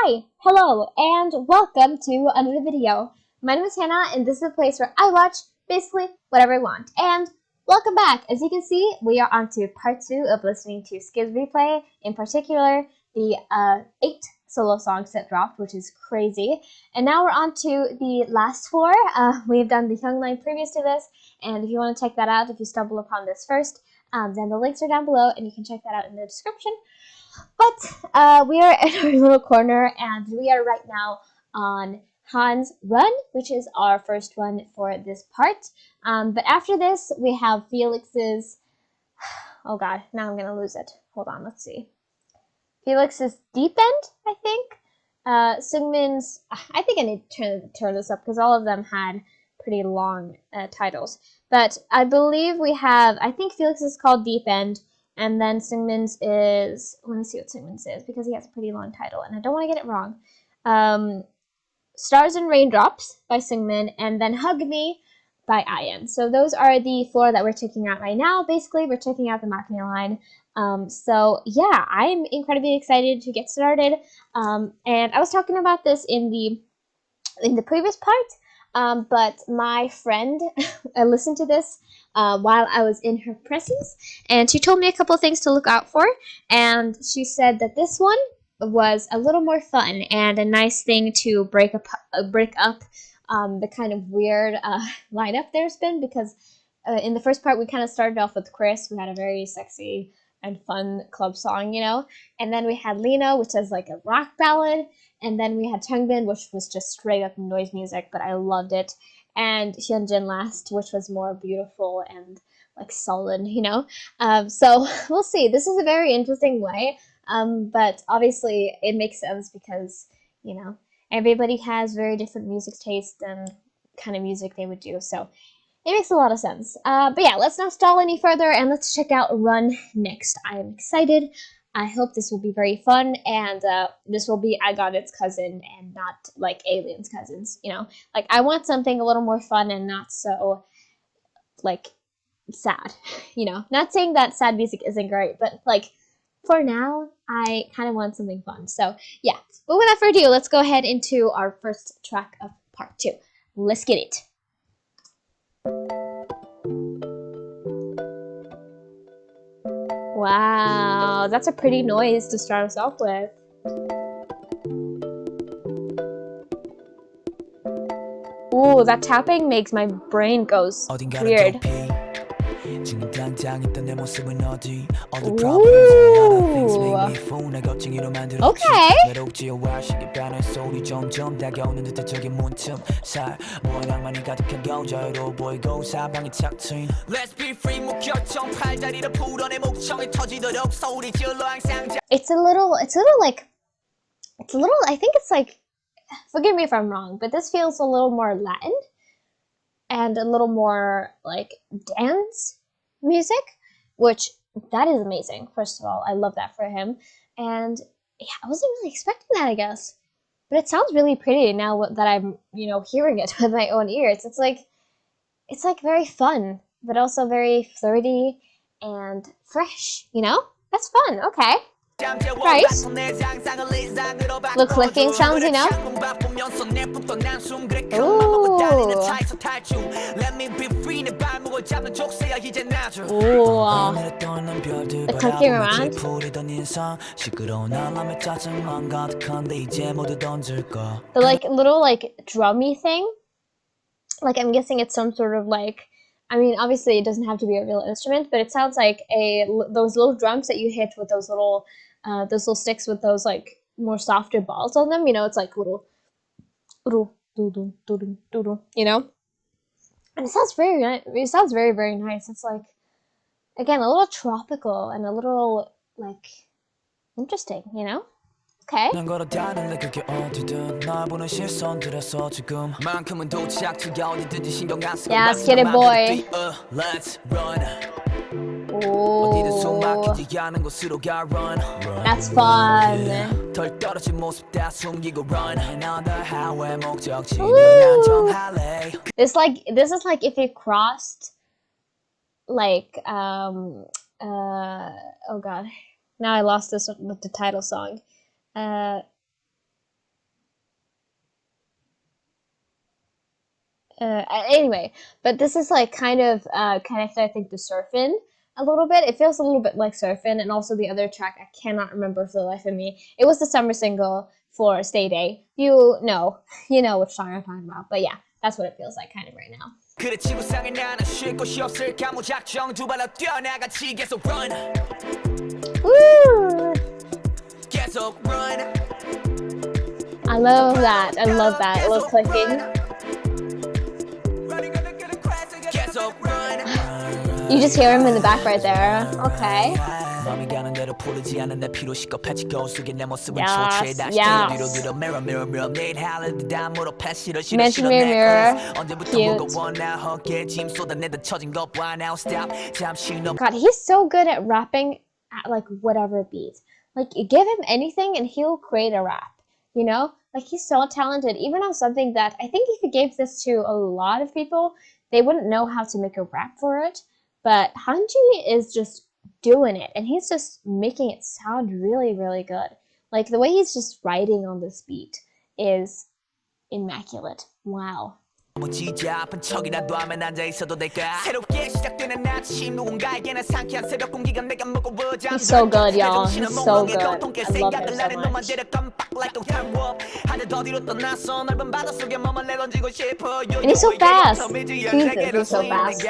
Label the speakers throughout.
Speaker 1: Hi, hello, and welcome to another video. My name is Hannah, and this is a place where I watch basically whatever I want. And welcome back. As you can see, we are on to part 2 of listening to SKZ replay, in particular, the 8 solo songs that dropped, which is crazy. And now we're on to the last 4. We've done the Young line previous to this, and if you want to check that out, if you stumble upon this first, then the links are down below, and you can check that out in the description. But we are in our little corner, and we are right now on Han's Run, which is our first one for this part. But after this, we have Felix's... Oh god, now I'm gonna lose it. Hold on, let's see. Felix's Deep End, I think. Seungmin's... I think I need to turn this up, because all of them had pretty long titles. But I believe we have... I think Felix is called Deep End. And then Seungmin's is, let me see what Seungmin's is, because he has a pretty long title, and I don't want to get it wrong. Stars and Raindrops by Seungmin, and then Hug Me by IN. So those are the 4 that we're checking out right now. Basically, we're checking out the MAKNAE line. So yeah, I'm incredibly excited to get started. And I was talking about this in the previous part, but my friend listened to this while I was in her presence, and she told me a couple of things to look out for, and she said that this one was a little more fun and a nice thing to break up the kind of weird lineup there's been, because in the first part we kind of started off with Chris, who had a very sexy and fun club song, you know, and then we had Lena, which is like a rock ballad, and then we had Seungmin, which was just straight up noise music, but I loved it, and Hyunjin last, which was more beautiful and like solid, you know. So we'll see. This is a very interesting way, but obviously it makes sense because, you know, everybody has very different music taste and kind of music they would do, so it makes a lot of sense. But yeah, let's not stall any further, and let's check out Run next. I am excited. I hope this will be very fun, and this will be I Got It's cousin and not like Alien's cousins, you know? Like, I want something a little more fun and not so, like, sad, you know? Not saying that sad music isn't great, but, like, for now, I kind of want something fun. So, yeah. But without further ado, let's go ahead into our first track of part 2. Let's get it. Wow, that's a pretty noise to start us off with. Ooh, that tapping makes my brain goes weird. Ooh. Okay. It's a little I think it's like, forgive me if I'm wrong, but this feels a little more Latin and a little more like dance music, which that is amazing. First of all, I love that for him, and yeah, I wasn't really expecting that, I guess, but it sounds really pretty now that I'm, you know, hearing it with my own ears. It's like very fun, but also very flirty and fresh, you know? That's fun. Okay. Right. Little clicking sounds, you know? Ooh. The clicking around. The like little like drummy thing. Like, I'm guessing it's some sort of like, I mean, obviously it doesn't have to be a real instrument, but it sounds like those little drums that you hit with those little sticks with those like more softer balls on them. You know, it's like little, you know. And it sounds very nice. It sounds very, very nice. It's like, again, a little tropical and a little like interesting, you know. Okay. Yeah, skitty boy. Ooh. That's fun. Ooh. This is like if you crossed like oh god, now I lost this with the title song. Anyway, but this is like kind of connected, I think, to Surfin' a little bit. It feels a little bit like Surfin', and also the other track I cannot remember for the life of me. It was the summer single for Stay Day. You know which song I'm talking about. But yeah, that's what it feels like kind of right now.
Speaker 2: 그래 지구상에 나는 쉴 곳이 없을까 무작정 두 발로 뛰어나가지 계속 run
Speaker 1: Woo!
Speaker 2: 계속 run
Speaker 1: I love that. I love that. A little clicking.
Speaker 2: 계속 run
Speaker 1: You just hear him in the back right there. Okay.
Speaker 2: 마음이 가는 대로 부르지 않은 내 피로 시겁해지 거울 속에 내 모습은
Speaker 1: Yes,
Speaker 2: 초췌해 다시
Speaker 1: yes.
Speaker 2: 뒤로 뒤로 mirror mirror mirror 내일 할래도 다무로 패스 싫어 싫어
Speaker 1: Mention
Speaker 2: 싫어
Speaker 1: mirror,
Speaker 2: 내
Speaker 1: mirror.
Speaker 2: class 언제부터
Speaker 1: Cute.
Speaker 2: 무거워 나 어깨에 짐 쏟아내다 처진 것 봐 now stop 잠시 너
Speaker 1: God, he's so good at rapping at like whatever beat. Like, give him anything and he'll create a rap, you know? Like, he's so talented, even on something that I think if he gave this to a lot of people, they wouldn't know how to make a rap for it. But Hanji is just doing it, and he's just making it sound really, really good. Like, the way he's just writing on this beat is immaculate. Wow.
Speaker 2: 진짜 아픈 척이라도 하면 앉아있어도 될까 새롭게 시작되는 아침 누군가에게는 상쾌한 새벽 공기가 내가 무거워
Speaker 1: He's so good, y'all. He's so good. I love him so much. And he's so fast. Jesus, he's so fast.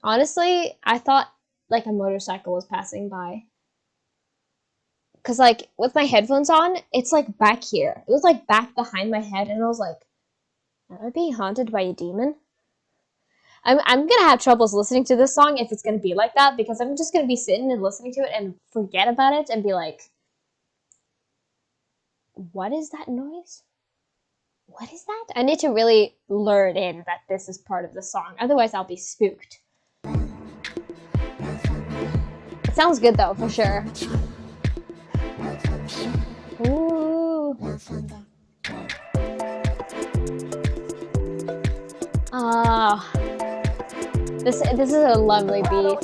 Speaker 1: Honestly, I thought like a motorcycle was passing by. Cause like with my headphones on, it's like back here. It was like back behind my head, and I was like, "Am I being haunted by a demon?" I'm gonna have troubles listening to this song if it's gonna be like that, because I'm just gonna be sitting and listening to it and forget about it and be like, "What is that noise? What is that?" I need to really learn in that this is part of the song. Otherwise, I'll be spooked. It sounds good though, for sure. Ooh. Ah. This is a lovely beat.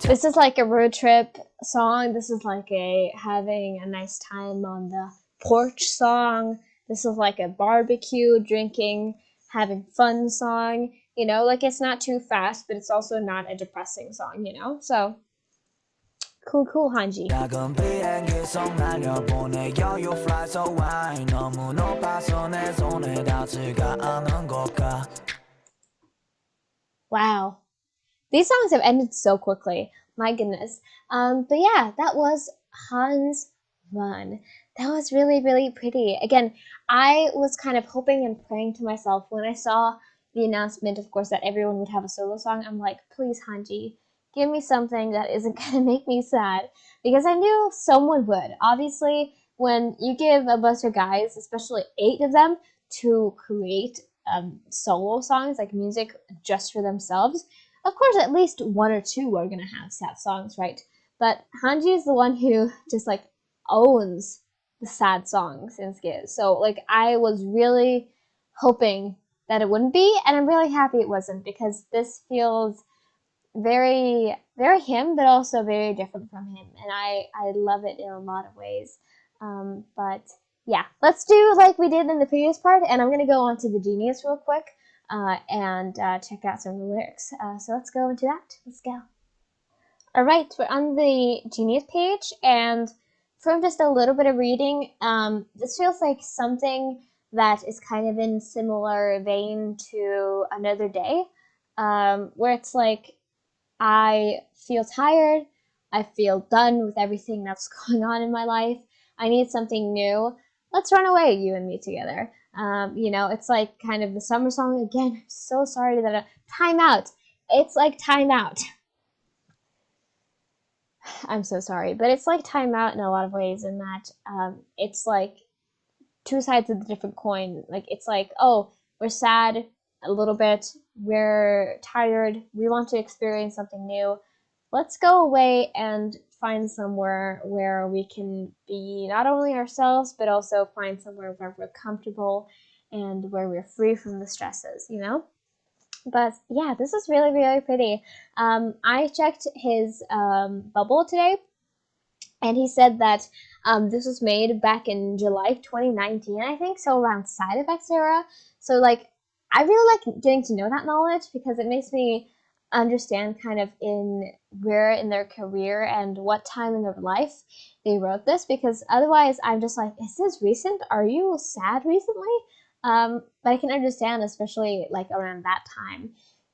Speaker 1: This is like a road trip song. This is like a having a nice time on the porch song. This is like a barbecue, drinking, having fun song. You know, like it's not too fast, but it's also not a depressing song, you know? So, cool, Hanji. Wow. These songs have ended so quickly. My goodness. But yeah, that was Hans Run. That was really, really pretty. Again, I was kind of hoping and praying to myself when I saw the announcement, of course, that everyone would have a solo song. I'm like, please, Hanji, give me something that isn't going to make me sad. Because I knew someone would. Obviously, when you give a bunch of guys, especially 8 of them, to create solo songs, like music just for themselves, of course, at least 1 or 2 are going to have sad songs, right? But Hanji is the one who just, like, owns the sad songs in SKZ. So, like, I was really hoping that it wouldn't be, and I'm really happy it wasn't, because this feels very, very him, but also very different from him, and I love it in a lot of ways. But yeah, let's do like we did in the previous part, and I'm gonna go on to the Genius real quick and check out some of the lyrics. So let's go into that. Let's go. All right, we're on the Genius page, and from just a little bit of reading, this feels like something that is kind of in similar vein to Another Day, where it's like, I feel tired, I feel done with everything that's going on in my life, I need something new, let's run away, you and me together. You know, it's like kind of the summer song again. I'm so sorry that time out. It's like time out. I'm so sorry, but it's like time out in a lot of ways, in that it's like 2 sides of the different coin. Like, it's like, oh, we're sad a little bit, we're tired, we want to experience something new, let's go away and find somewhere where we can be not only ourselves, but also find somewhere where we're comfortable and where we're free from the stresses, you know? But yeah, this is really, really pretty. I checked his bubble today, and he said that this was made back in July 2019, I think, so around side effects era. So like, I really like getting to know that knowledge because it makes me understand kind of in where in their career and what time in their life they wrote this, because otherwise I'm just like, is this recent? Are you sad recently? But I can understand, especially like around that time,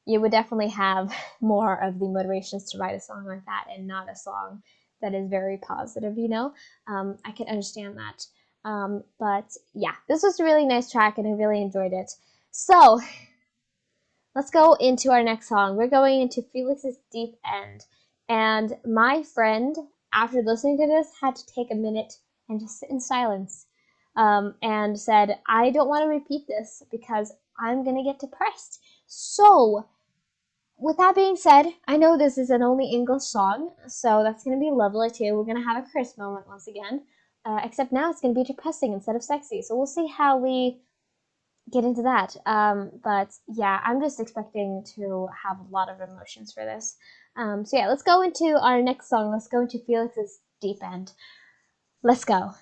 Speaker 1: you would definitely have more of the motivations to write a song like that and not a song that is very positive, you know? I can understand that. But yeah, this was a really nice track and I really enjoyed it. So let's go into our next song. We're going into Felix's Deep End. And my friend, after listening to this, had to take a minute and just sit in silence, and said, I don't want to repeat this because I'm going to get depressed. So, with that being said, I know this is an only English song, so that's going to be lovely too. We're going to have a Chris moment once again, except now it's going to be depressing instead of sexy. So we'll see how we get into that. But yeah, I'm just expecting to have a lot of emotions for this. So yeah, let's go into our next song. Let's go into Felix's Deep End. Let's go.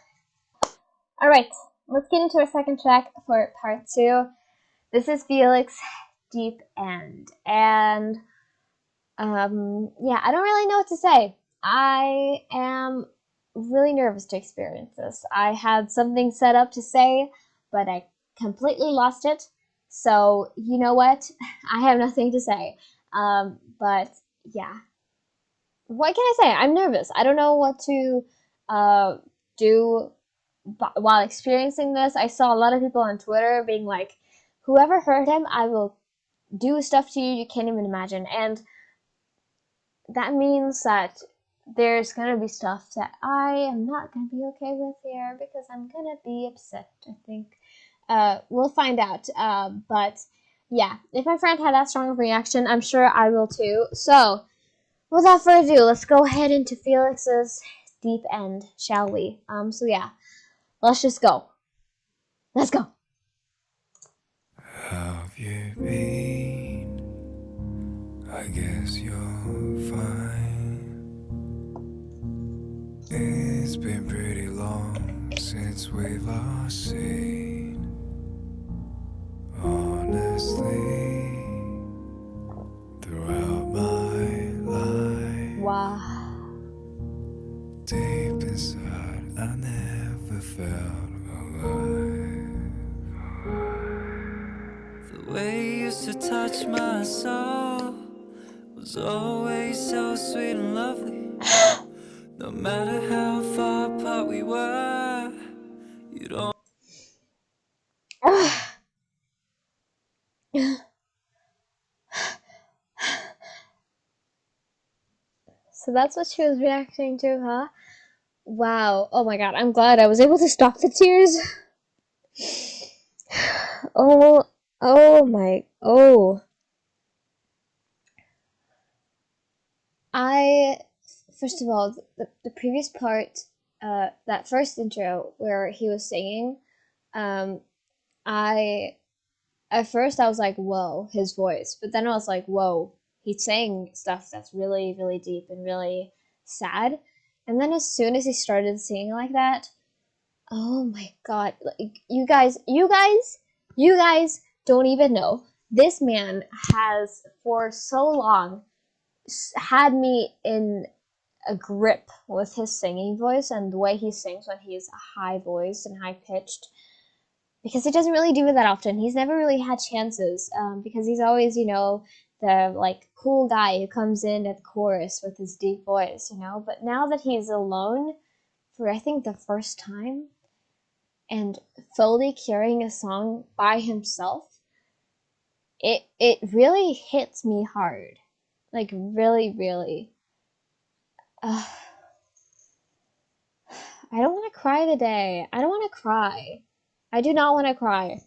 Speaker 1: All right, let's get into our second track for part 2. This is Felix Deep End. And yeah, I don't really know what to say. I am really nervous to experience this. I had something set up to say, but I completely lost it. So, you know what? I have nothing to say. But yeah. What can I say? I'm nervous. I don't know what to do while experiencing this. I saw a lot of people on Twitter being like, whoever heard him, I will do stuff to you can't even imagine. And that means that there's gonna be stuff that I am not gonna be okay with here because I'm gonna be upset, I think. We'll find out. But yeah, if my friend had that strong of a reaction, I'm sure I will too. So, without further ado, let's go ahead into Felix's Deep End, shall we? So yeah, let's just go. Let's go.
Speaker 3: Have you been? I guess you're fine. It's been pretty long since we've last seen. Honestly, throughout my life,
Speaker 1: Wow.
Speaker 3: deep inside, I never felt alive. The way you used to touch my soul was always so sweet and lovely. No matter how far apart we were, you don't.
Speaker 1: So that's what she was reacting to, huh? Wow. Oh my god, I'm glad I was able to stop the tears. Oh. I, first of all, the previous part, that first intro where he was singing, um, at first I was like, whoa, his voice. But then I was like, whoa, he's saying stuff that's really, really deep and really sad. And then as soon as he started singing like that, oh my god, like you guys don't even know. This man has for so long had me in a grip with his singing voice and the way he sings when he's high voiced and high pitched, because he doesn't really do it that often. He's never really had chances, because he's always, you know, the like cool guy who comes in at the chorus with his deep voice, you know. But now that he's alone for I think the first time and fully carrying a song by himself, it really hits me hard, like really, really. I don't want to cry today. I don't want to cry. I do not want to cry.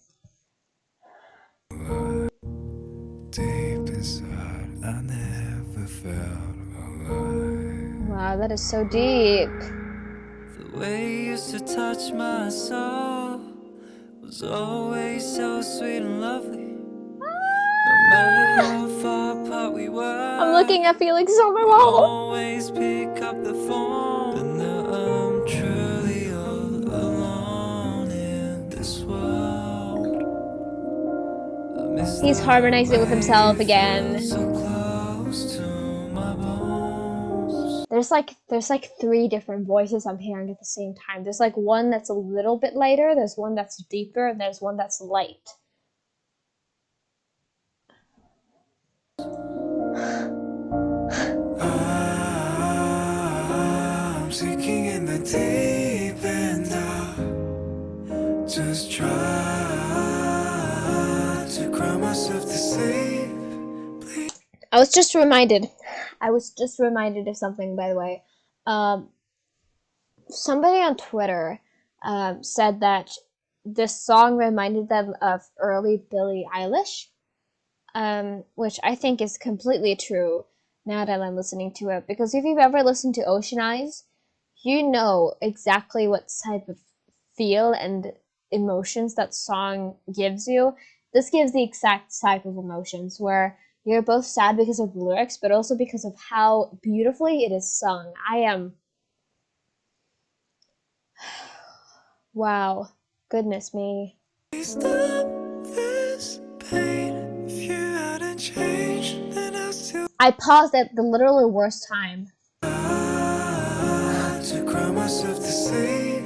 Speaker 3: Deep inside, I never felt alive.
Speaker 1: God, that is so deep.
Speaker 3: The way you used to touch my soul was always so sweet and lovely. No matter how far apart we were,
Speaker 1: I'm looking at Felix so overwhelmed.
Speaker 3: always pick up the phone. But now I'm truly all alone in this world. I miss
Speaker 1: He's
Speaker 3: the
Speaker 1: harmonizing with
Speaker 3: way
Speaker 1: himself
Speaker 3: you
Speaker 1: again.
Speaker 3: felt so close to my bones.
Speaker 1: There's like 3 different voices I'm hearing at the same time. There's like one that's a little bit lighter, there's one that's deeper, and there's one that's light.
Speaker 3: I'm sinking in the deep end. Just try to cry myself to sleep.
Speaker 1: I was just reminded of something, by the way. Somebody on Twitter said that this song reminded them of early Billie Eilish, which I think is completely true now that I'm listening to it. Because if you've ever listened to Ocean Eyes, you know exactly what type of feel and emotions that song gives you. This gives the exact type of emotions where you're both sad because of the lyrics, but also because of how beautifully it is sung. Wow. Goodness me.
Speaker 3: Stop this pain. If you hadn't changed, then I still
Speaker 1: I paused at the literally worst time.
Speaker 3: to cry myself to sleep.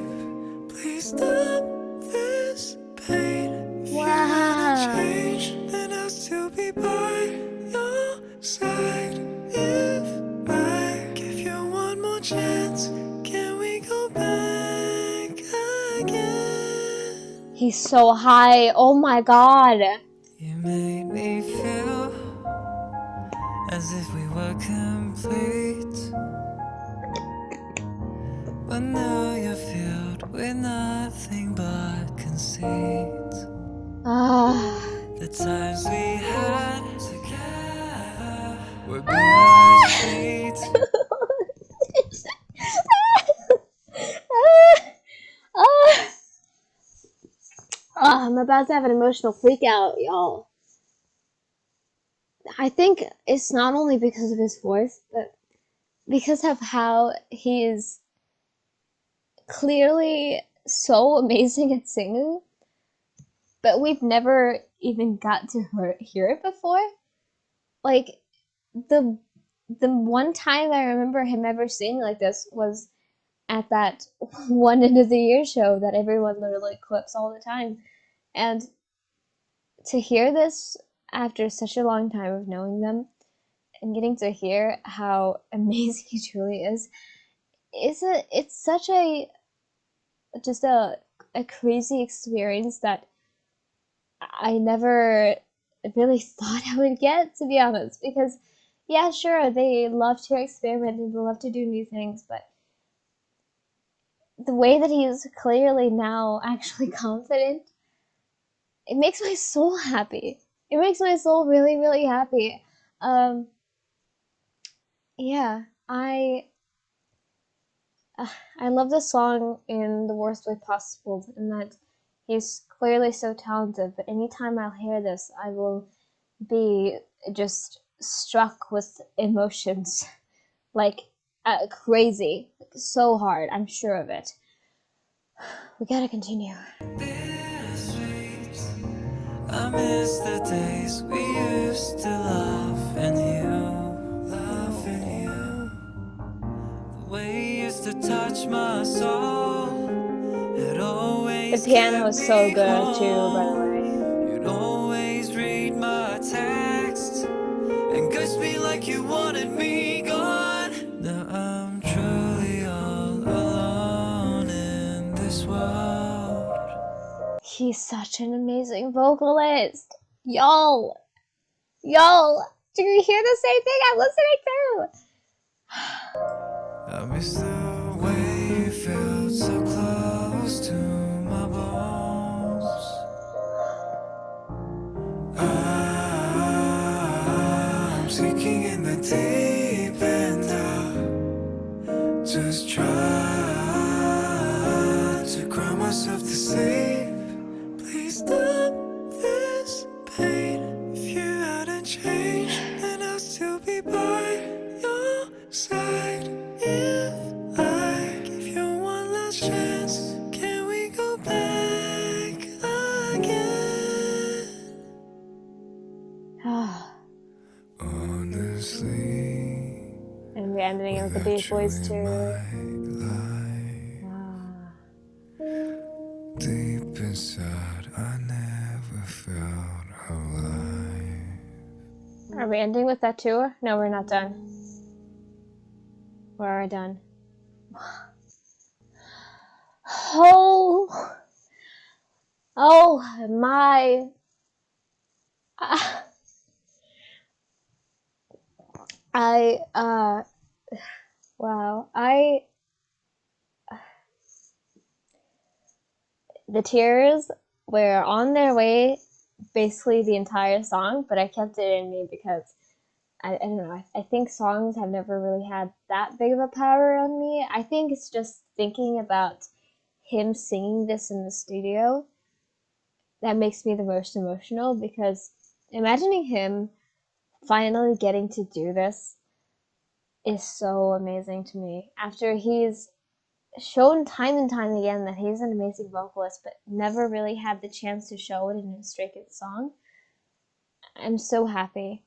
Speaker 3: Please stop this pain. If you hadn't changed, then I'll still be by your side. If I give you one more chance, can we go back again?
Speaker 1: He's so high. Oh my god.
Speaker 3: You made me feel as if we were complete, but now you're filled with nothing but conceit. The times we had together were bittersweet.
Speaker 1: I'm about to have an emotional freak out, y'all. I think it's not only because of his voice, but because of how he is clearly so amazing at singing, but we've never even got to hear it before. Like, the one time I remember him ever singing like this was at that one end of the year show that everyone literally clips all the time. And to hear this after such a long time of knowing them and getting to hear how amazing he truly is, it's such a crazy experience that I never really thought I would get, to be honest. Because yeah, sure, they love to experiment and they love to do new things, but the way that he is clearly now actually confident, it makes my soul happy. It makes my soul really, really happy. Yeah, I love the song in the worst way possible, in that he's clearly so talented. But anytime I'll hear this, I will be just struck with emotions, like crazy, so hard. I'm sure of it. We gotta continue.
Speaker 3: I miss the days we used to laugh and you. The way you used to touch my soul.
Speaker 1: The piano is so good too, by the way.
Speaker 3: You'd always read my text and ghost me like you wanted me gone. Now I'm truly all alone in this world.
Speaker 1: He's such an amazing vocalist. Y'all, do you hear the same thing I'm listening to?
Speaker 3: I miss the way you felt so close to my bones. I'm sinking in the deep end. sleep. Please stop this pain. If you hadn't changed, then I'll still be by your side. If I give you one last chance, can we go back again? Honestly,
Speaker 1: And we're ending it with the Beach Boys too.
Speaker 3: Deep inside, I never felt alive.
Speaker 1: Are we ending with that too? No, we're not done. We're done. Oh my. Wow. The tears were on their way basically the entire song, but I kept it in me because I don't know. I think songs have never really had that big of a power on me. I think it's just thinking about him singing this in the studio that makes me the most emotional, because imagining him finally getting to do this is so amazing to me. After he's shown time and time again that he's an amazing vocalist, but never really had the chance to show it in a Stray Kids song. I'm so happy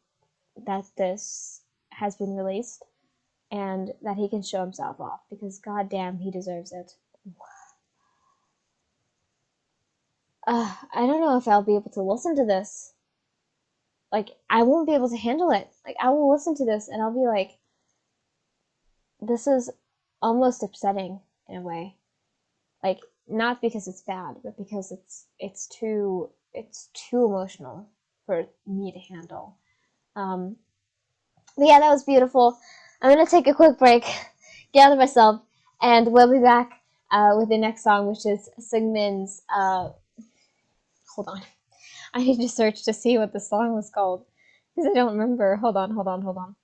Speaker 1: that this has been released and that he can show himself off, because goddamn, he deserves it. I don't know if I'll be able to listen to this. Like, I won't be able to handle it. Like, I will listen to this and I'll be like, this is almost upsetting in a way. Like, not because it's bad, but because it's too emotional for me to handle. But yeah, that was beautiful. I'm gonna take a quick break, gather myself, and we'll be back with the next song, which is Seungmin's. Hold on, I need to search to see what the song was called because I don't remember. Hold on.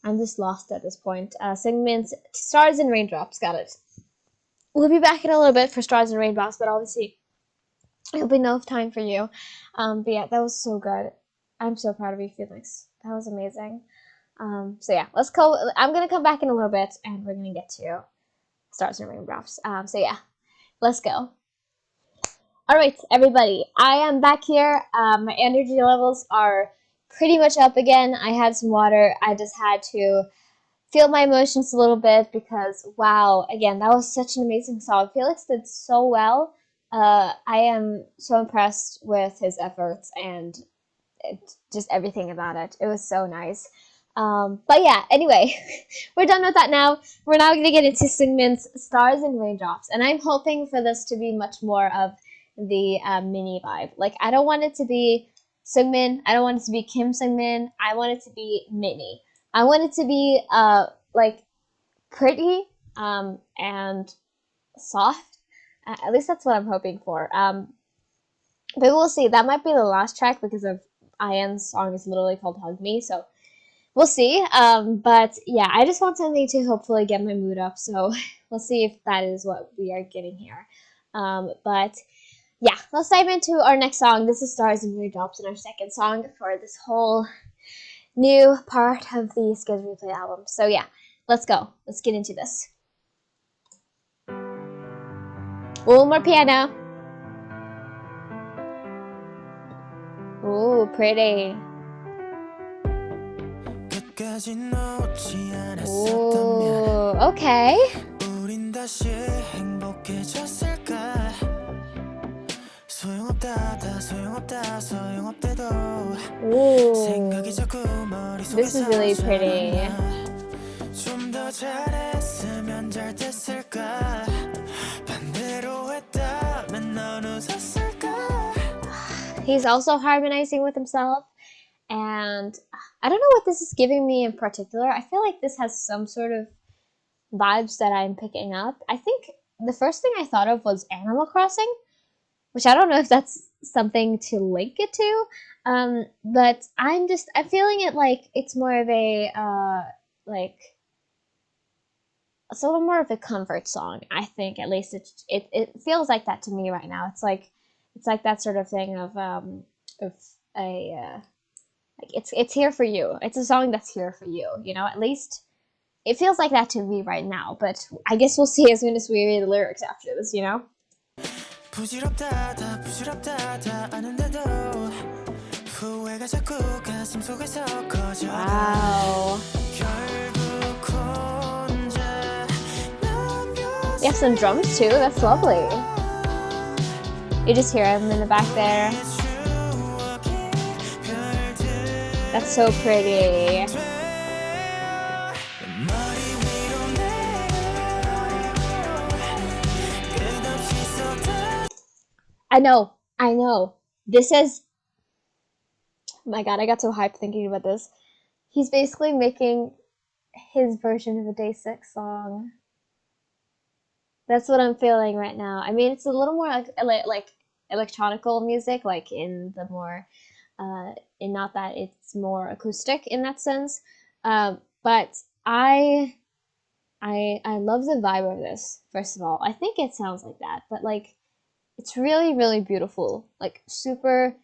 Speaker 1: I'm just lost at this point. Seungmin's Stars and Raindrops. Got it. We'll be back in a little bit for Stars and Raindrops, but obviously it'll be enough time for you. But yeah, that was so good. I'm so proud of you, Felix. That was amazing. So yeah, let's go. I'm gonna come back in a little bit, and we're gonna get to Stars and Raindrops. So yeah, let's go. All right, everybody, I am back here. My energy levels are pretty much up again. I had some water. I just had to feel my emotions a little bit because, wow, again, that was such an amazing song. Felix did so well. I am so impressed with his efforts and just everything about it. It was so nice. But yeah, anyway, we're done with that now. We're now going to get into Seungmin's Stars and Raindrops. And I'm hoping for this to be much more of the mini vibe. Like, I don't want it to be Seungmin. I don't want it to be Kim Seungmin. I want it to be mini. I want it to be like pretty and soft. At least that's what I'm hoping for. But we'll see. That might be the last track because of IN's song is literally called Hug Me. So we'll see. But yeah, I just want something to hopefully get my mood up. So we'll see if that is what we are getting here. But yeah, let's dive into our next song. This is Stars and Raindrops, and our second song for this whole new part of the SKZ Replay album. So yeah, let's go. Let's get into this. Ooh, more piano. Ooh, pretty. Ooh, okay. Ooh, this is really pretty. He's also harmonizing with himself, and I don't know what this is giving me in particular. I feel like this has some sort of vibes that I'm picking up. I think the first thing I thought of was Animal Crossing, which I don't know if that's something to link it to, but I'm feeling it like it's more of a like it's a little more of a comfort song, I think. At least it feels like that to me right now. It's like that sort of thing of a like it's here for you. It's a song that's here for you, you know? At least it feels like that to me right now, but I guess we'll see as soon as we read the lyrics after this, you know?
Speaker 3: 부질없다 다 부질없다 다 아는데도 후회가 자꾸 가슴 속에서 커져
Speaker 1: Wow.
Speaker 3: 결국 혼자 남겨진
Speaker 1: You have some drums too, that's lovely. You just hear him in the back there.
Speaker 3: 추억의 별들
Speaker 1: That's so pretty.
Speaker 3: 머리 위로 내려 끝없이 쏟아
Speaker 1: I know. This is, oh my god, I got so hyped thinking about this. He's basically making his version of a Day 6 song. That's what I'm feeling right now. I mean, it's a little more like electronical music, like in the more, in not that it's more acoustic in that sense. But I love the vibe of this. First of all, I think it sounds like that, but like it's really really beautiful, like super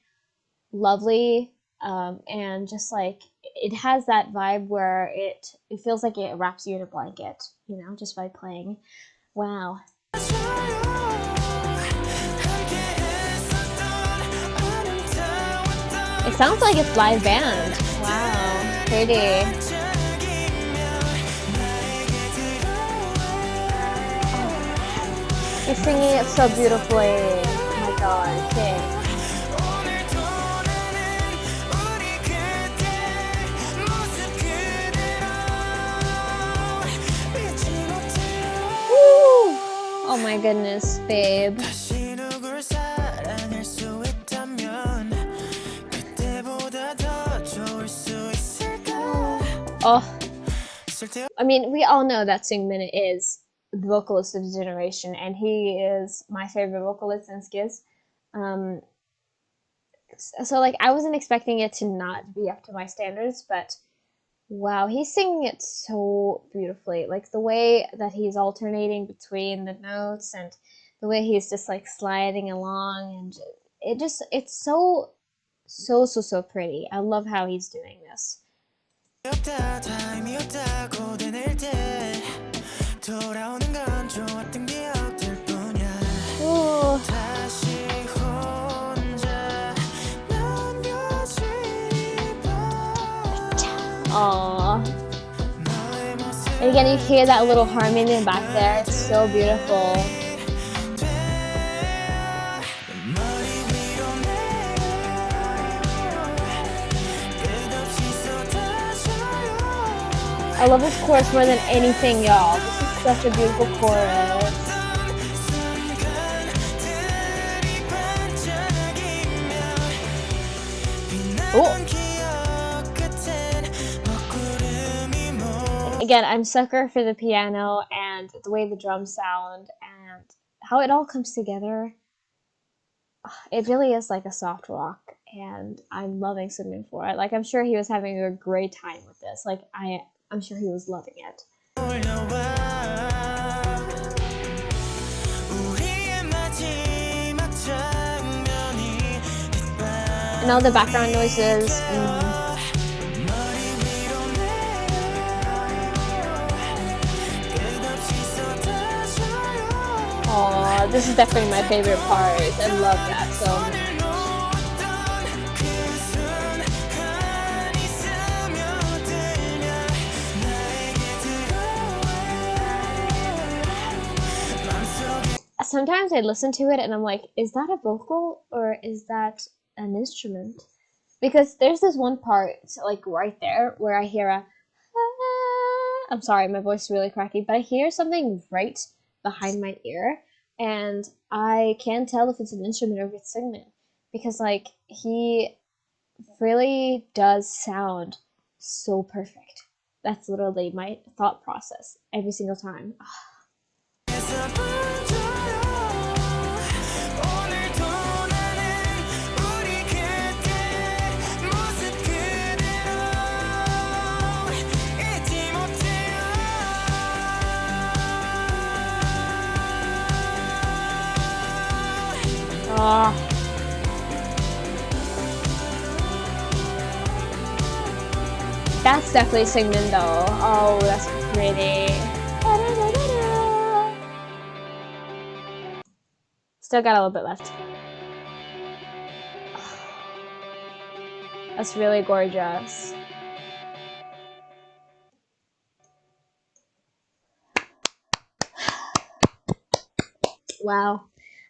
Speaker 1: lovely, and just like it has that vibe where it feels like it wraps you in a blanket, you know, just by playing. Wow. It sounds like it's live band. Wow, pretty. He's singing it so beautifully. Oh my god, okay. Woo! Oh my goodness, babe.
Speaker 3: 다시 누굴 사랑할 수 있다면 그때보다 더 좋을 수 있을까
Speaker 1: Oh,
Speaker 3: 쓸데없
Speaker 1: I mean, we all know that Seungmin is the vocalist of the generation, and he is my favorite vocalist in SKZ. So like, I wasn't expecting it to not be up to my standards, but wow, he's singing it so beautifully. Like the way that he's alternating between the notes and the way he's just like sliding along, and it's so pretty. I love how he's doing this.
Speaker 3: 없다 타임이 없다고 되낼 때 돌아오는 건 좋았던 기억들 뿐이야
Speaker 1: Ooh.
Speaker 3: 다시 혼자 남겨진
Speaker 1: Aww.
Speaker 3: 너의 모습
Speaker 1: And again, you hear that little harmony in the back there. It's so beautiful.
Speaker 3: 머리 위로 끝없이 쏟아져요
Speaker 1: I love this chorus more than anything, y'all. This is such a beautiful chorus.
Speaker 3: 순간들이 반짝이며 빛나는
Speaker 1: Oh.
Speaker 3: 기억 끝엔 먹구름이 모
Speaker 1: Again, I'm sucker for the piano and the way the drums sound and how it all comes together. It really is like a soft rock, and I'm loving Seungmin for it. Like, I'm sure he was having a great time with this. Like, I'm sure he was loving it.
Speaker 3: 올려와 우리의 마지막 장면이
Speaker 1: And all the background noises.
Speaker 3: 머리 위로 끝없이 쏟아져요
Speaker 1: Oh, this is definitely my favorite part. I love that so much.
Speaker 3: 놓던 그 순간이 스며들며 나에게 들어와 맘속에
Speaker 1: Sometimes I listen to it and I'm like, is that a vocal or is that an instrument? Because there's this one part, like right there, where I hear a "Ah." I'm sorry, my voice is really cracky, but I hear something right behind my ear, and I can't tell if it's an instrument or if it's Seungmin, because like he really does sound so perfect. That's literally my thought process every single time.
Speaker 3: 오늘도 나는 우리 그때 모습 그대로 잊지 못해요
Speaker 1: Oh. That's definitely Seungmin though. Oh, that's pretty. Still got a little bit left. That's really gorgeous. Wow.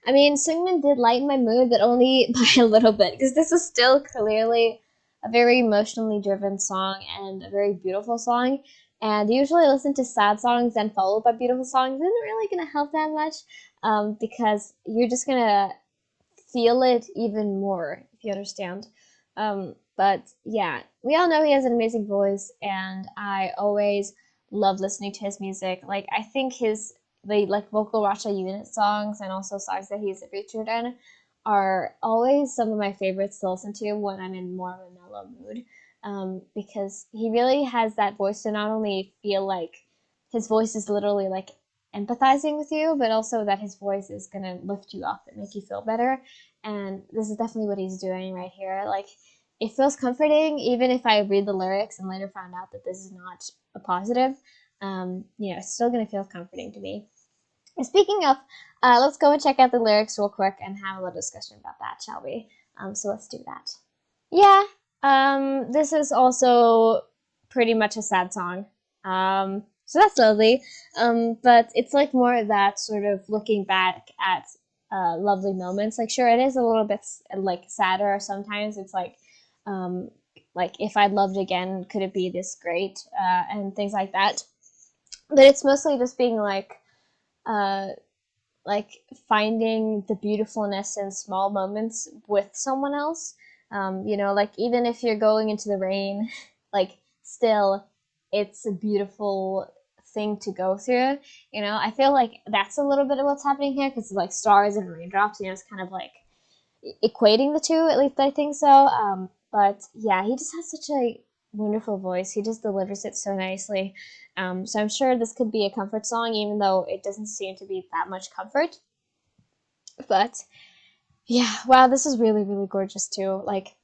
Speaker 1: I mean, Seungmin did lighten my mood, but only by a little bit, because this is still clearly a very emotionally driven song and a very beautiful song. And usually I listen to sad songs and followed by beautiful songs isn't really going to help that much, because you're just going to feel it even more, if you understand. But yeah, we all know he has an amazing voice, and I always love listening to his music. Like, I think his like vocal Racha unit songs and also songs that he's featured in are always some of my favorites to listen to when I'm in more of a mellow mood, because he really has that voice to not only feel like his voice is literally like empathizing with you, but also that his voice is gonna lift you up and make you feel better. And this is definitely what he's doing right here. Like, it feels comforting, even if I read the lyrics and later found out that this is not a positive. It's still gonna feel comforting to me. Speaking of, let's go and check out the lyrics real quick and have a little discussion about that, shall we? So let's do that. Yeah, this is also pretty much a sad song. So that's lovely. But it's like more of that sort of looking back at lovely moments. Like, sure, it is a little bit like sadder sometimes. It's like if I'd loved again, could it be this great? And things like that. But it's mostly just being like finding the beautifulness in small moments with someone else. Like, even if you're going into the rain, like, still, it's a beautiful thing to go through. I feel like that's a little bit of what's happening here, because like stars and raindrops, it's kind of like equating the two, at least I think so. But yeah, he just has such a wonderful voice. He just delivers it so nicely. So I'm sure this could be a comfort song, even though it doesn't seem to be that much comfort. But yeah, wow, this is really, really gorgeous too. Like,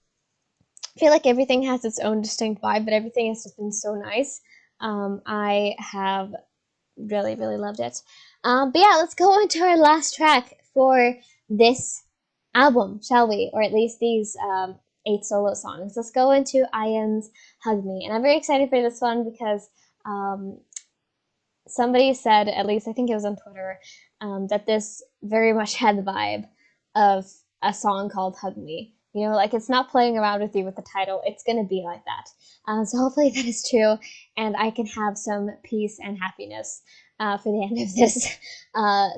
Speaker 1: I feel like everything has its own distinct vibe, but everything has just been so nice. I have really, really loved it. But yeah, let's go into our last track for this album, shall we? Or at least these 8 solo songs. Let's go into IN's Hug Me. And I'm very excited for this one because somebody said, at least I think it was on Twitter, that this very much had the vibe of a song called Hug Me. Like, it's not playing around with you with the title. It's going to be like that. So hopefully that is true, and I can have some peace and happiness for the end of this.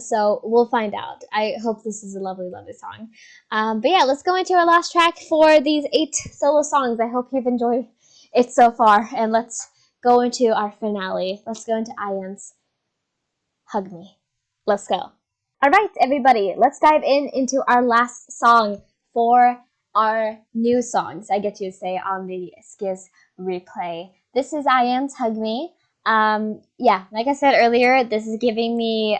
Speaker 1: So we'll find out. I hope this is a lovely, lovely song. But yeah, let's go into our last track for these 8 solo songs. I hope you've enjoyed it so far, and let's go into our finale. Let's go into IN's Hug Me. Let's go. All right, everybody, let's dive into our last song for our new songs, I get to say, on the SKZ replay. This is IN's Hug Me. Yeah, like I said earlier, this is giving me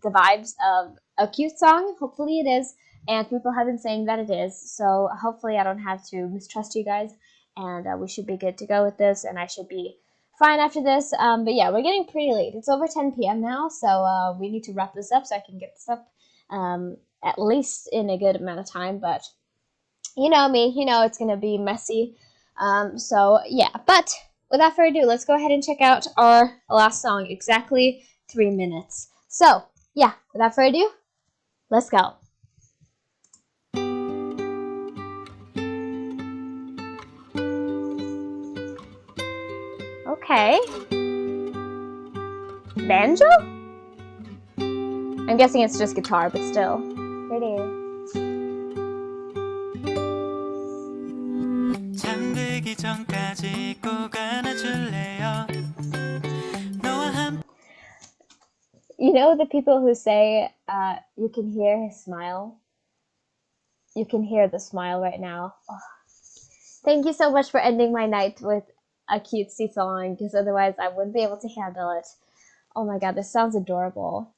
Speaker 1: the vibes of a cute song. Hopefully it is, and people have been saying that it is, so hopefully I don't have to mistrust you guys, and we should be good to go with this, and I should be fine after this. But yeah, we're getting pretty late. It's over 10 p.m. now, so we need to wrap this up so I can get this up at least in a good amount of time. But you know me, it's gonna be messy. So yeah, but without further ado, let's go ahead and check out our last song. Exactly 3 minutes. So yeah, without further ado, let's go. Okay. Banjo? I'm guessing it's just guitar, but still. Pretty. The people who say you can hear his smile? You can hear the smile right now. Oh. Thank you so much for ending my night with a cutesy song, because otherwise I wouldn't be able to handle it. Oh my god, this sounds adorable.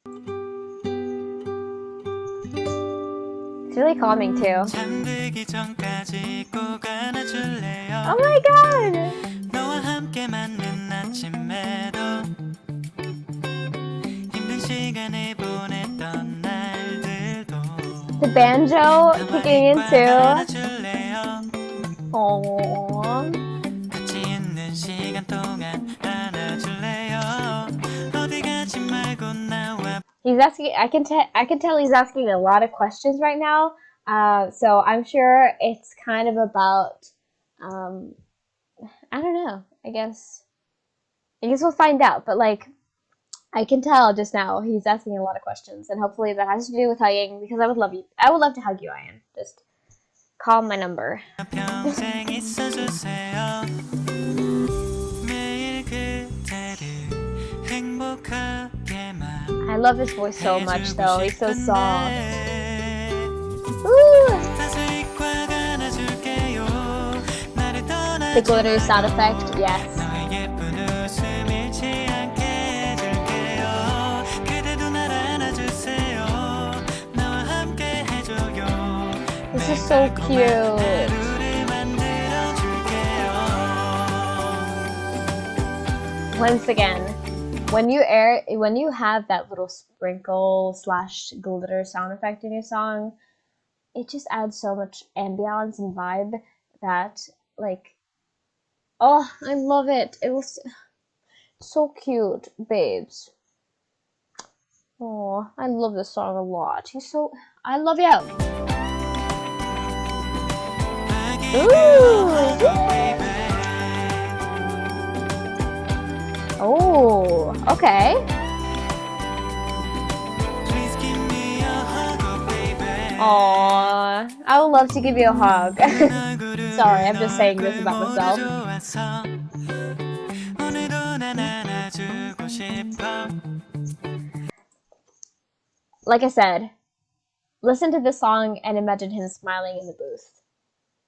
Speaker 1: It's really calming too.
Speaker 3: 잠들기 전까지 꼭 안아줄래요.
Speaker 1: Oh my god!
Speaker 3: 너와 함께 맞는 아침에도 힘든 시간을 보냈던 날들도
Speaker 1: The banjo kicking in too.
Speaker 3: 안아줄래요.
Speaker 1: Aww.
Speaker 3: 같이 있는 시간 동안 안아줄래요. 어디 가지 말고 나와.
Speaker 1: He's asking. I can tell he's asking a lot of questions right now. So I'm sure it's kind of about. I don't know. I guess we'll find out. But like, I can tell just now he's asking a lot of questions, and hopefully that has to do with hugging because I would love you. I would love to hug you, Ian. Just call my number.
Speaker 3: 평생 있어주세요. 매일 그대를 행복하게만.
Speaker 1: I love his voice so much, though. He's so soft. Ooh. The glitter sound effect, yes. This is so cute. Once again, when you have that little sprinkle / glitter sound effect in your song, it just adds so much ambiance and vibe that, like, oh, I love it. It was so cute, babes. Oh, I love this song a lot. I love you. Ooh. Oh, okay. Aww, I would love to give you a hug. Sorry, I'm just saying this about myself. Like I said, listen to this song and imagine him smiling in the booth.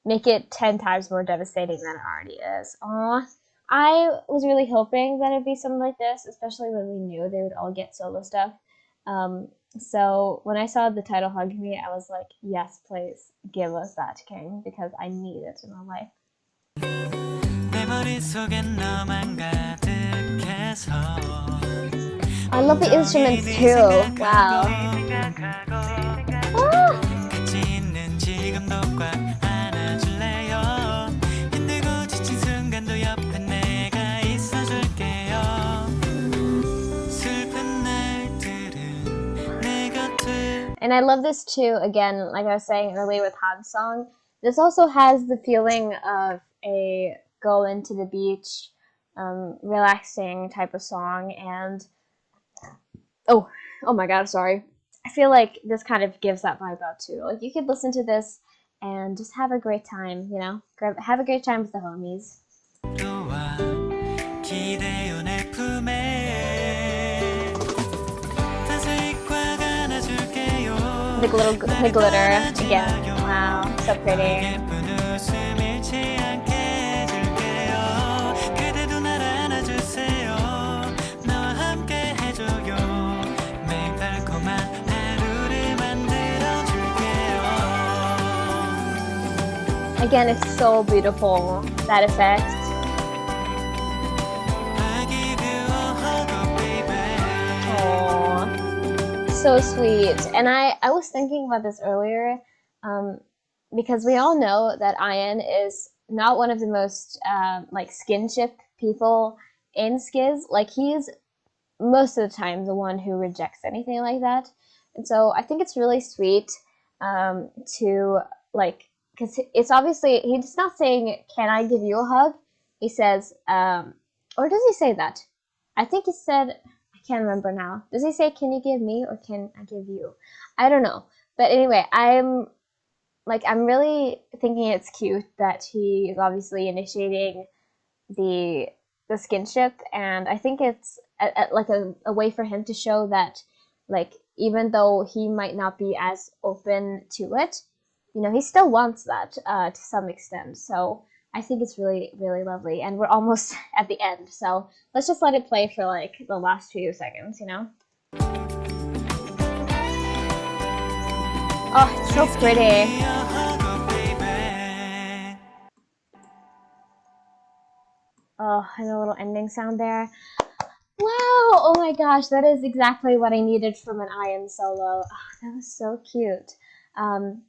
Speaker 1: Make it 10 times more devastating than it already is. Aww. I was really hoping that it'd be something like this, especially when we knew they would all get solo stuff. So when I saw the title Hug Me, I was like, yes, please give us that, King, because I need it in my life. I love the instruments too. Wow. Ah. And I love this too, again, like I was saying earlier with Han's song, this also has the feeling of a go into the beach, relaxing type of song, and oh my god, sorry. I feel like this kind of gives that vibe out too. Like, you could listen to this and just have a great time, you know? Have a great time with the homies. The glitter again. Wow, so pretty. Again, it's so beautiful, that effect. Aww, so sweet. And I was thinking about this earlier, because we all know that Ian is not one of the most like skinship people in SKZ. Like, he's most of the time the one who rejects anything like that. And so I think it's really sweet to, like, because it's obviously, he's not saying, can I give you a hug? He says, or does he say that? I think he said, I can't remember now. Does he say, can you give me, or can I give you? I don't know. But anyway, I'm really thinking it's cute that he is obviously initiating the skinship, and I think it's like a way for him to show that, like, even though he might not be as open to it, you know, he still wants that to some extent. So I think it's really, really lovely. And we're almost at the end. So let's just let it play for like the last few seconds, you know? Oh, it's so pretty. Oh, and a little ending sound there. Wow! Oh my gosh, that is exactly what I needed from an IN solo. Oh, that was so cute. But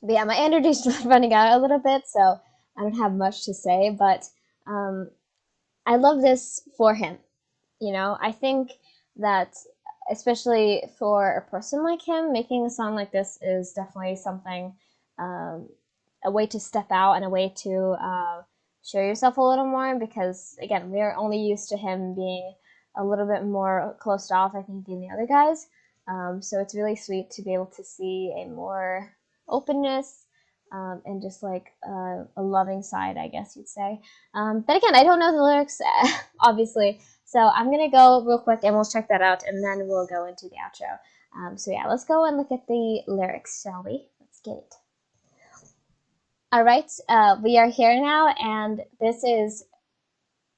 Speaker 1: yeah, my energy's running out a little bit, so I don't have much to say, but I love this for him. You know, I think that especially for a person like him, making a song like this is definitely something, a way to step out and a way to show yourself a little more, because again, we're only used to him being a little bit more closed off, I think, than the other guys. So it's really sweet to be able to see a more openness, and just like a loving side, I guess you'd say. But again, I don't know the lyrics, obviously, so I'm gonna go real quick and we'll check that out, and then we'll go into the outro. So yeah, let's go and look at the lyrics, shall we? Let's get it. All right, we are here now, and this is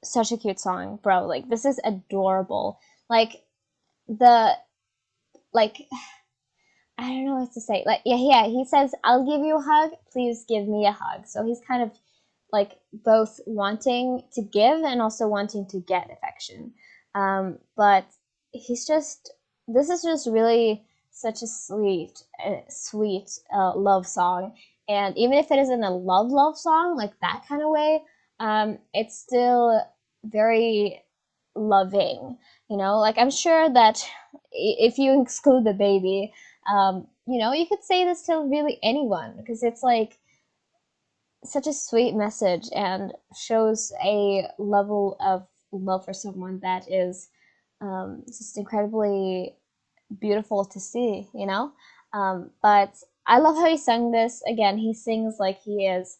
Speaker 1: such a cute song, bro. Like, this is adorable. Like, the, like, I don't know what to say. Like, yeah, he says, "I'll give you a hug, please give me a hug." So he's kind of like both wanting to give and also wanting to get affection. But he's just, this is just really such a sweet love song. And even if it isn't a love song, like that kind of way, it's still very loving. You know, like I'm sure that if you exclude the baby, you know, you could say this to really anyone, because it's like such a sweet message and shows a level of love for someone that is just incredibly beautiful to see, you know? But I love how he sung this. Again, he sings like he is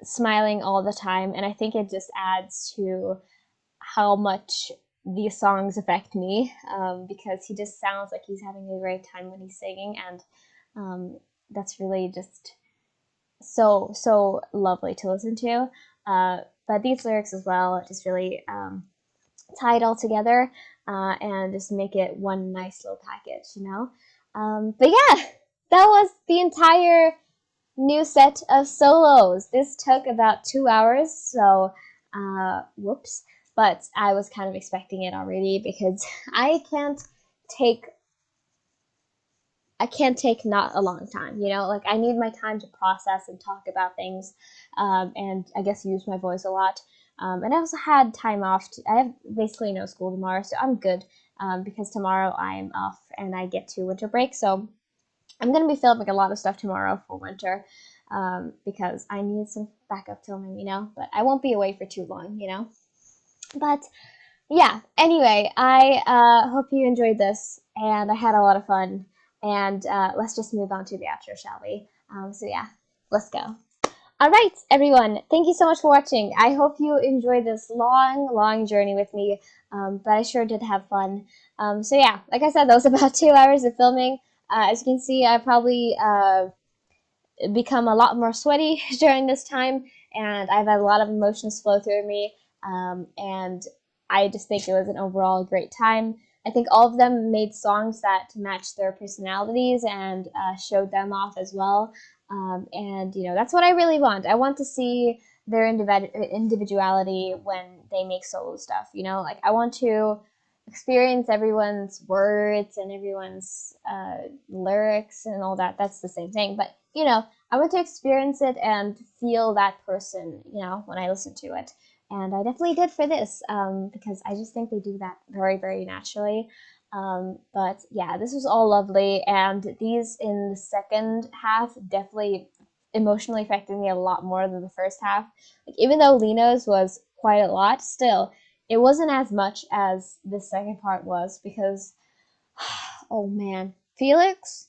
Speaker 1: smiling all the time, and I think it just adds to how much these songs affect me, because he just sounds like he's having a great time when he's singing, and that's really just so lovely to listen to. But these lyrics as well just really tie it all together, and just make it one nice little package, you know? But yeah, that was the entire new set of solos. This took about 2 hours, so whoops. But I was kind of expecting it already, because I can't take not a long time, you know? Like, I need my time to process and talk about things, and I guess use my voice a lot. And I also had time off. I have basically no school tomorrow, so I'm good, because tomorrow I'm off and I get to winter break. So I'm going to be filming a lot of stuff tomorrow for winter, because I need some backup filming, you know? But I won't be away for too long, you know? But yeah, anyway, I hope you enjoyed this, and I had a lot of fun. And let's just move on to the outro, shall we? So yeah, let's go. All right, everyone, thank you so much for watching. I hope you enjoyed this long journey with me, but I sure did have fun. So yeah, like I said, that was about 2 hours of filming. As you can see, I probably become a lot more sweaty during this time, and I've had a lot of emotions flow through me, and I just think it was an overall great time. I think all of them made songs that matched their personalities and showed them off as well. And, you know, that's what I really want. I want to see their individuality when they make solo stuff, you know? Like, I want to experience everyone's words and everyone's lyrics and all that. That's the same thing. But, you know, I want to experience it and feel that person, you know, when I listen to it. And I definitely did for this, because I just think they do that very naturally. But yeah, this was all lovely, and these in the second half definitely emotionally affected me a lot more than the first half. Like, even though Lino's was quite a lot, still, it wasn't as much as the second part was, because, oh man, Felix,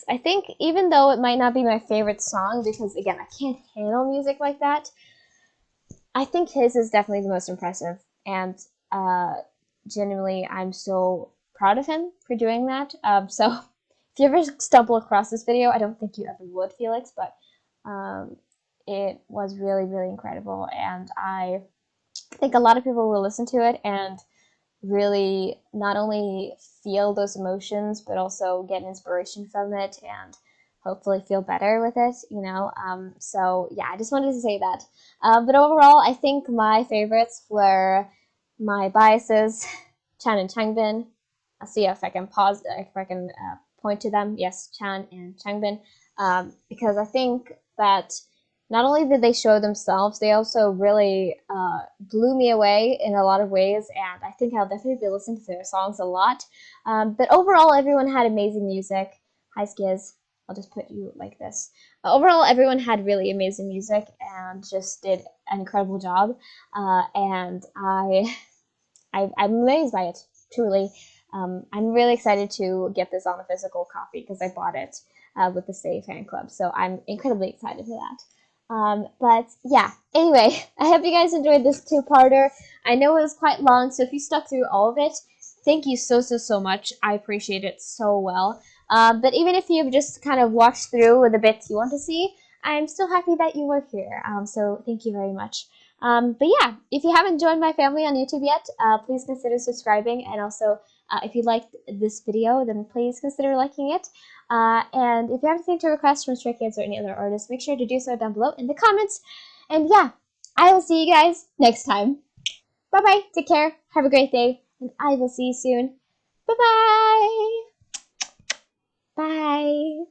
Speaker 1: I think even though it might not be my favorite song, because again, I can't handle music like that, I think his is definitely the most impressive, and genuinely, I'm so proud of him for doing that. So if you ever stumble across this video, I don't think you ever would, Felix, but it was really incredible, and I think a lot of people will listen to it and really not only feel those emotions, but also get inspiration from it and hopefully feel better with it, you know. So yeah, I just wanted to say that. But overall, I think my favorites were my biases, Chan and Changbin. I'll see if I can pause, if I can point to them. Yes, Chan and Changbin, because I think that not only did they show themselves, they also really blew me away in a lot of ways, and I think I'll definitely be listening to their songs a lot. But overall, everyone had amazing music. Hi, Skiz. I'll just put you like this. Overall, everyone had really amazing music and just did an incredible job. And I'm amazed by it, truly. I'm really excited to get this on a physical copy because I bought it with the Stay Fan Club. So I'm incredibly excited for that. But yeah, anyway, I hope you guys enjoyed this two-parter. I know it was quite long, so if you stuck through all of it, thank you so much. I appreciate it so well. But even if you've just kind of watched through with the bits you want to see, I'm still happy that you were here. So thank you very much. But yeah, if you haven't joined my family on YouTube yet, please consider subscribing. And also, if you liked this video, then please consider liking it. And if you have anything to request from Stray Kids or any other artists, make sure to do so down below in the comments. And yeah, I will see you guys next time. Bye-bye. Take care. Have a great day. And I will see you soon. Bye-bye. Bye.